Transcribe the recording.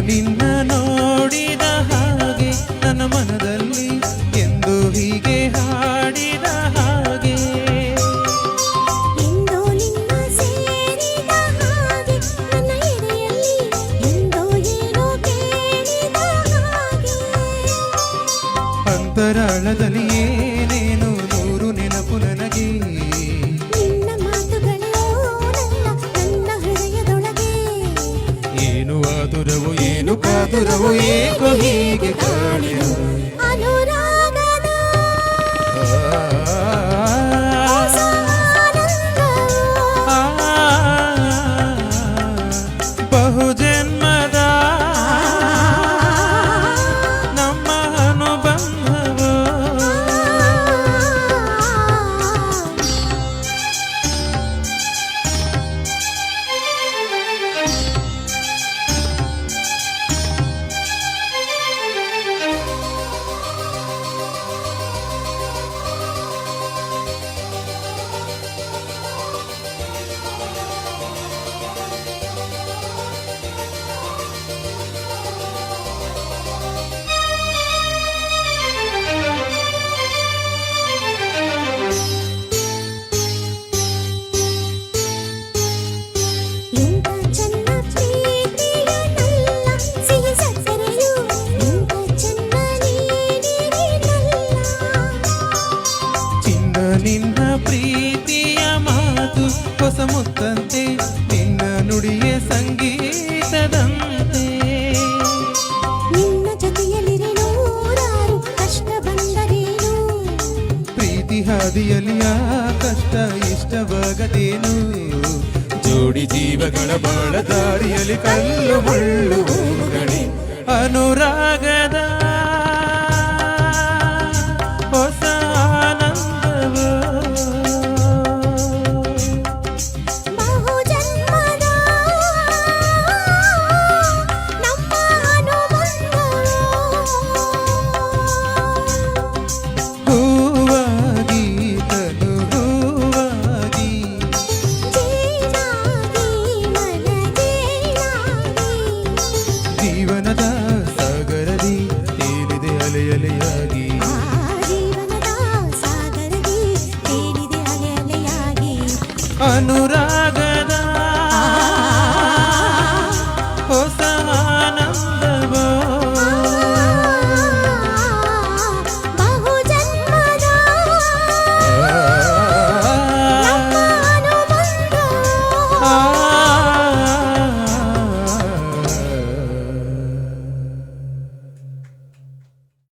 ನಿನ್ನ ನೋಡಿದ ಹಾಗೆ ನನ್ನ ಮನದಲ್ಲಿ ಎಂದು ಹೀಗೆ ಹಾಡಿದ ಹಾಗೆ ಎಂದು ನಿನ್ನ ಸೇರಿದ ಹಾಗೆ ನನ್ನ ಎದೆಯಲ್ಲಿ ಎಂದು ಏನೋ ಕೇಳಿದ ಹಾಗೆ ಅಂತರಾಳದಲ್ಲಿ ಏನೇನು ನೂರು ನೆನಪು ನನಗೆ ನಿನ್ನ ಮಾತುಗಳು ನನ್ನ ಹೃದಯದೊಳಗೆ ಏನು ಆತುರವು ಏನು ಕಾತುರವು ಏಕೋ ಹೀಗೆ ಕಾಡಿರು ಅನುರಾಗದ ಹೊಸ ಆನಂದ ಬಹುಜನ್ಮದ ನಮ್ಮ ಅನುಬಂಧವು ಎಂತ ಚೆನ್ನ ಪ್ರೀತಿಯನಲ್ಲ ಸಿಹಿ ಸಕ್ಕರೆಯು ಎಂತ ಚೆನ್ನ ನೀಡಿರಿನಲ್ಲ ಚಿನ್ನ ನಿನ್ನ ಪ್ರೀತಿಯ ಮಾತು ಹೊಸ ಮುತ್ತಂತೆ ನಿನ್ನ ನುಡಿಯ ಸಂಗೀತದಂತೆ ನಿನ್ನ ಜೊತೆಯಲ್ಲಿರೆ ನೂರಾರು ಕಷ್ಟ ಬಂದರೇನು ಪ್ರೀತಿ ಹಾದಿಯಲ್ಲಿ ಆ ಕಷ್ಟ ಇಷ್ಟವಾಗದೇನು ಜೋಡಿ ಜೀವಗಳ ಬಾಳ ದಾರಿಯಲ್ಲಿ ಕಲ್ಲು ಮುಳ್ಳು ಗಣಿ ಅನುರಾಗದ ಹೊಸ ಆನಂದವು ಬಹುಜನ್ಮದ ನಮ್ಮ ಅನುಬಂಧವು ಹೂವಾಗಿ ತನು ಹೂವಾಗಿ ಜೇನಾಗಿ ಮನಜೇನಾಗಿ ಜೀವನದ ಸಾಗರದಿ ತೇಲಿದೆ ಅಲೆಯಲೆಯಾಗಿ ಆ ಜೀವನದ ಸಾಗರದಿ ತೇಲಿದೆ ಅಲೆ ಅಲೆಯಾಗಿ ಅನುರಾಗ